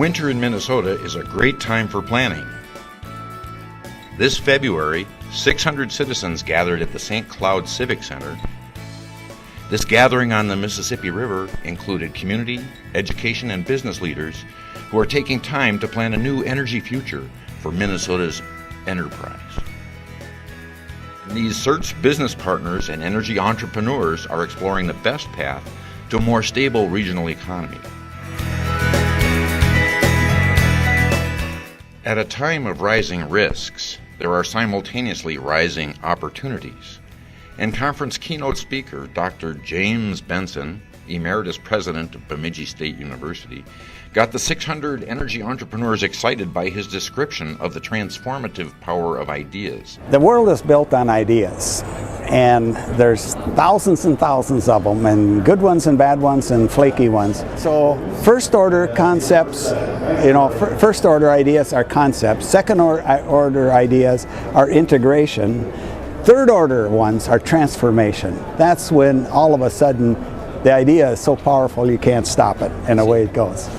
Winter in Minnesota is a great time for planning. This February, 600 citizens gathered at the St. Cloud Civic Center. This gathering on the Mississippi River included community, education, and business leaders who are taking time to plan a new energy future for Minnesota's enterprise. These CERTs business partners and energy entrepreneurs are exploring the best path to a more stable regional economy. At a time of rising risks, there are simultaneously rising opportunities. And conference keynote speaker Dr. James Benson, Emeritus President of Bemidji State University, got the 600 energy entrepreneurs excited by his description of the transformative power of ideas. The world is built on ideas, and there's thousands and thousands of them, and good ones and bad ones and flaky ones. So first order concepts, first order ideas are concepts, second order ideas are integration, third order ones are transformation. That's when all of a sudden the idea is so powerful you can't stop it, and away it goes.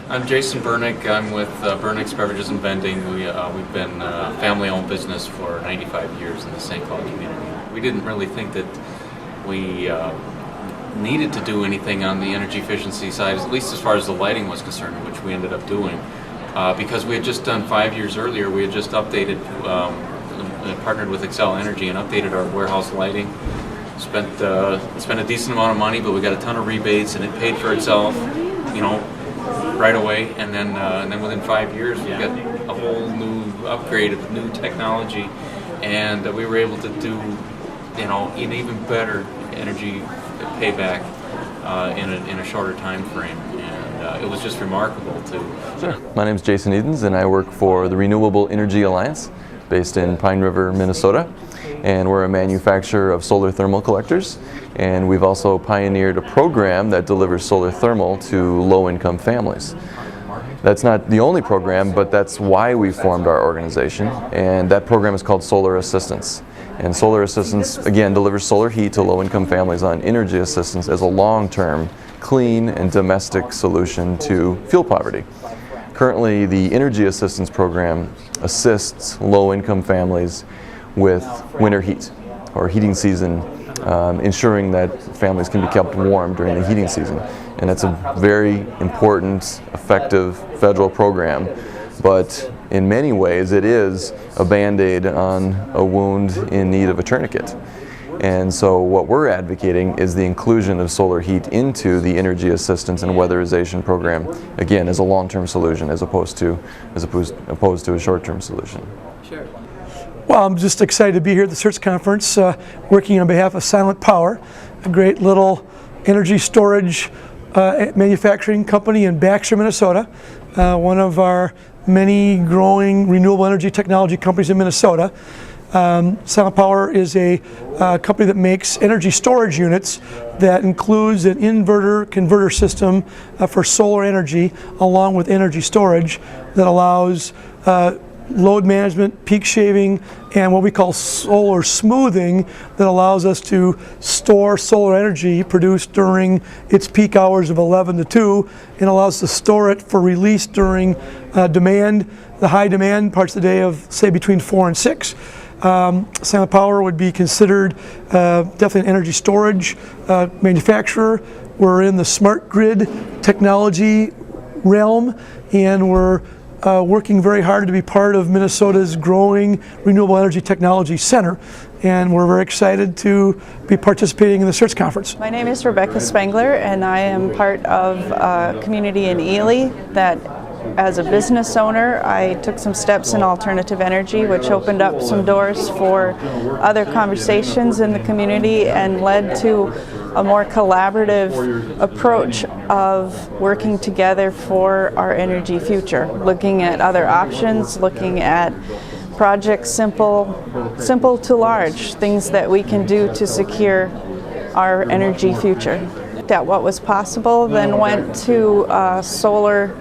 I'm Jason Bernick. I'm with Bernick's Beverages and Vending. We've been a family-owned business for 95 years in the St. Cloud community. We didn't really think that we needed to do anything on the energy efficiency side, at least as far as the lighting was concerned, which we ended up doing. Because we had just done 5 years earlier, we had just updated, partnered with Excel Energy and updated our warehouse lighting. Spent a decent amount of money, but we got a ton of rebates, and it paid for itself, right away. And then within 5 years, we got a whole new upgrade of new technology, and we were able to do, an even better energy payback in a shorter time frame. And it was just remarkable to. Sure. My name is Jason Edens, and I work for the Renewable Energy Alliance, based in Pine River, Minnesota. And we're a manufacturer of solar thermal collectors, and we've also pioneered a program that delivers solar thermal to low-income families. That's not the only program, but that's why we formed our organization, and that program is called Solar Assistance. And Solar Assistance, again, delivers solar heat to low-income families on energy assistance as a long-term, clean and domestic solution to fuel poverty. Currently, the Energy Assistance Program assists low-income families with winter heat or heating season, ensuring that families can be kept warm during the heating season. And that's a very important, effective federal program, but in many ways it is a Band-Aid on a wound in need of a tourniquet. And so what we're advocating is the inclusion of solar heat into the energy assistance and weatherization program, again, as a long-term solution as opposed to a short-term solution. Sure. Well, I'm just excited to be here at the CERTs conference, working on behalf of Silent Power, a great little energy storage manufacturing company in Baxter, Minnesota, one of our many growing renewable energy technology companies in Minnesota. Silent Power is a company that makes energy storage units that includes an inverter converter system for solar energy along with energy storage that allows load management, peak shaving, and what we call solar smoothing that allows us to store solar energy produced during its peak hours of 11 to 2 and allows us to store it for release during the high demand parts of the day of, say, between 4 and 6. Silent Power would be considered definitely an energy storage manufacturer. We're in the smart grid technology realm, and we're working very hard to be part of Minnesota's growing Renewable Energy Technology Center, and we're very excited to be participating in the CERTs conference. My name is Rebecca Spengler, and I am part of a community in Ely that, as a business owner, I took some steps in alternative energy, which opened up some doors for other conversations in the community and led to a more collaborative approach of working together for our energy future, looking at other options, looking at projects simple to large, things that we can do to secure our energy future. Looked at what was possible, then went to Solar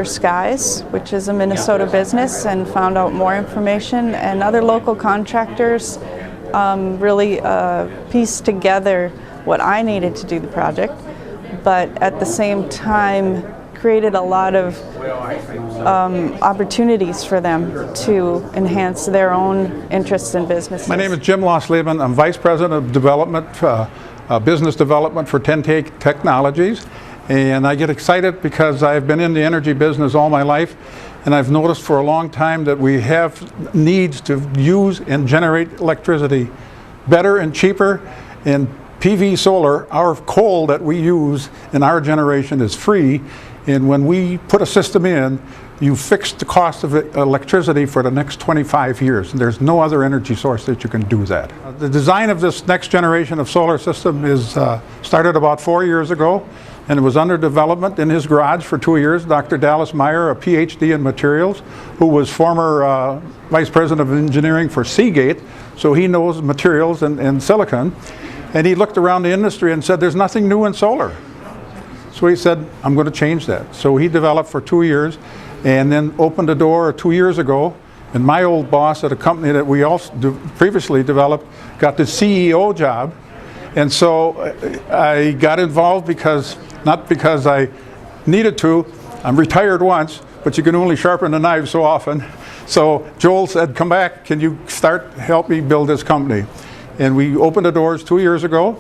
Skies, which is a Minnesota business, and found out more information, and other local contractors really pieced together what I needed to do the project. but at the same time created a lot of opportunities for them to enhance their own interests and businesses. My name is Jim Lossleben. I'm Vice President of Development, Business Development for 10Take Technologies. And I get excited because I've been in the energy business all my life, and I've noticed for a long time that we have needs to use and generate electricity better and cheaper. And PV solar, our coal that we use in our generation is free. And when we put a system in, you fix the cost of electricity for the next 25 years. And there's no other energy source that you can do that. The design of this next generation of solar system is started about 4 years ago, and it was under development in his garage for 2 years. Dr. Dallas Meyer, a PhD in materials, who was former Vice President of Engineering for Seagate, so he knows materials and silicon. And he looked around the industry and said, there's nothing new in solar. So he said, I'm going to change that. So he developed for 2 years and then opened the door 2 years ago. And my old boss at a company that we also previously developed got the CEO job. And so I got involved not because I needed to. I'm retired once, but you can only sharpen the knife so often. So Joel said, come back, can you help me build this company? And we opened the doors 2 years ago,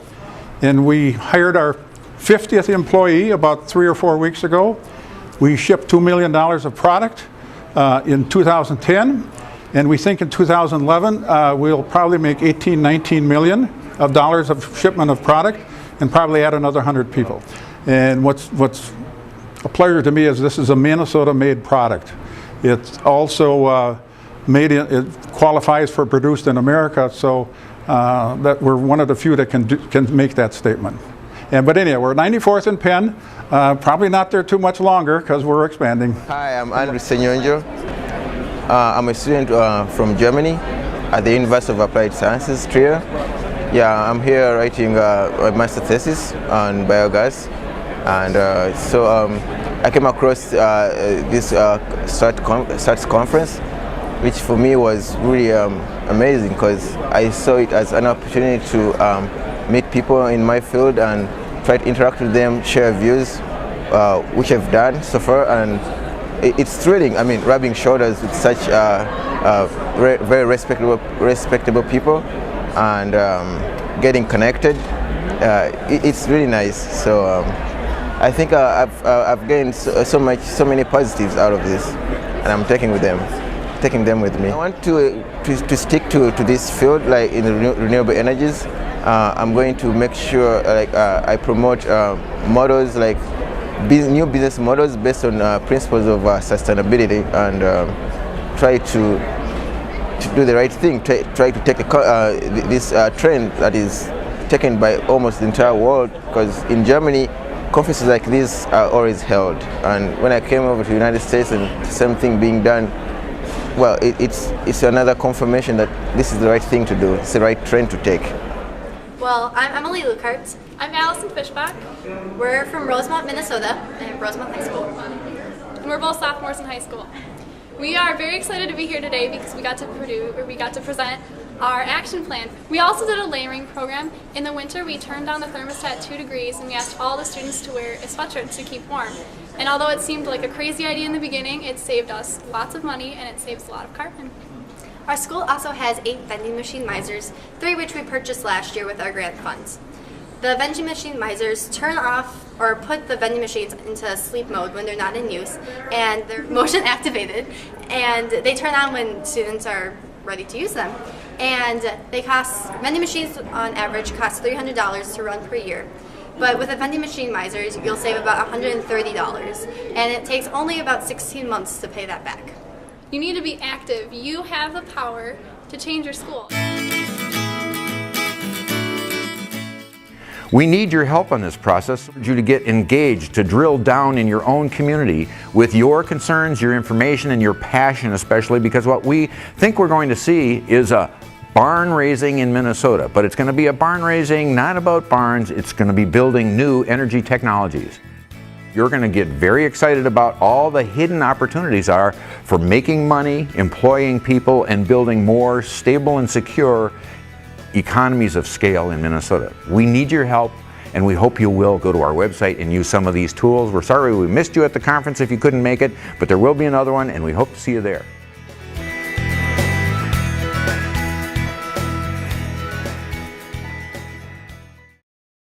and we hired our 50th employee about 3 or 4 weeks ago. We shipped $2 million of product in 2010, and we think in 2011 we'll probably make $18-19 million of shipment of product, and probably add another 100 people. And what's a pleasure to me is this is a Minnesota-made product. It's also it qualifies for produced in America, so that we're one of the few that can make that statement. But anyway, we're 94th and Penn. Probably not there too much longer because we're expanding. Hi, I'm Andrew Senyonjo. I'm a student from Germany at the University of Applied Sciences, Trier. Yeah, I'm here writing a master thesis on biogas. And so I came across this CERTs conference, which for me was really amazing because I saw it as an opportunity to meet people in my field and try to interact with them, share views, which I've done so far, and it's thrilling. I mean, rubbing shoulders with such very respectable people and getting connected. It's really nice. So I think I've gained so many positives out of this, and I'm taking them with me. I want to stick to this field, like in the renewable energies. I'm going to make sure I promote models like new business models based on principles of sustainability, and try to do the right thing. Try to take this trend that is taken by almost the entire world, because in Germany conferences like this are always held, and when I came over to the United States and the same thing being done, well, it's another confirmation that this is the right thing to do. It's the right trend to take. Well, I'm Emily Lucart. I'm Allison Fishbach. We're from Rosemount, Minnesota, at Rosemount High School. And we're both sophomores in high school. We are very excited to be here today because we got to present our action plan. We also did a layering program. In the winter, we turned down the thermostat 2 degrees and we asked all the students to wear a sweatshirt to keep warm. And although it seemed like a crazy idea in the beginning, it saved us lots of money and it saves a lot of carbon. Our school also has 8 vending machine misers, 3 which we purchased last year with our grant funds. The vending machine misers turn off or put the vending machines into sleep mode when they're not in use, and they're motion activated, and they turn on when students are ready to use them. And vending machines on average cost $300 to run per year. But with a vending machine misers, you'll save about $130, and it takes only about 16 months to pay that back. You need to be active. You have the power to change your school. We need your help on this process. We need you to get engaged, to drill down in your own community with your concerns, your information, and your passion, especially because what we think we're going to see is a barn raising in Minnesota. But it's going to be a barn raising not about barns, it's going to be building new energy technologies. You're going to get very excited about all the hidden opportunities are for making money, employing people, and building more stable and secure economies of scale in Minnesota. We need your help, and we hope you will go to our website and use some of these tools. We're sorry we missed you at the conference if you couldn't make it, but there will be another one, and we hope to see you there.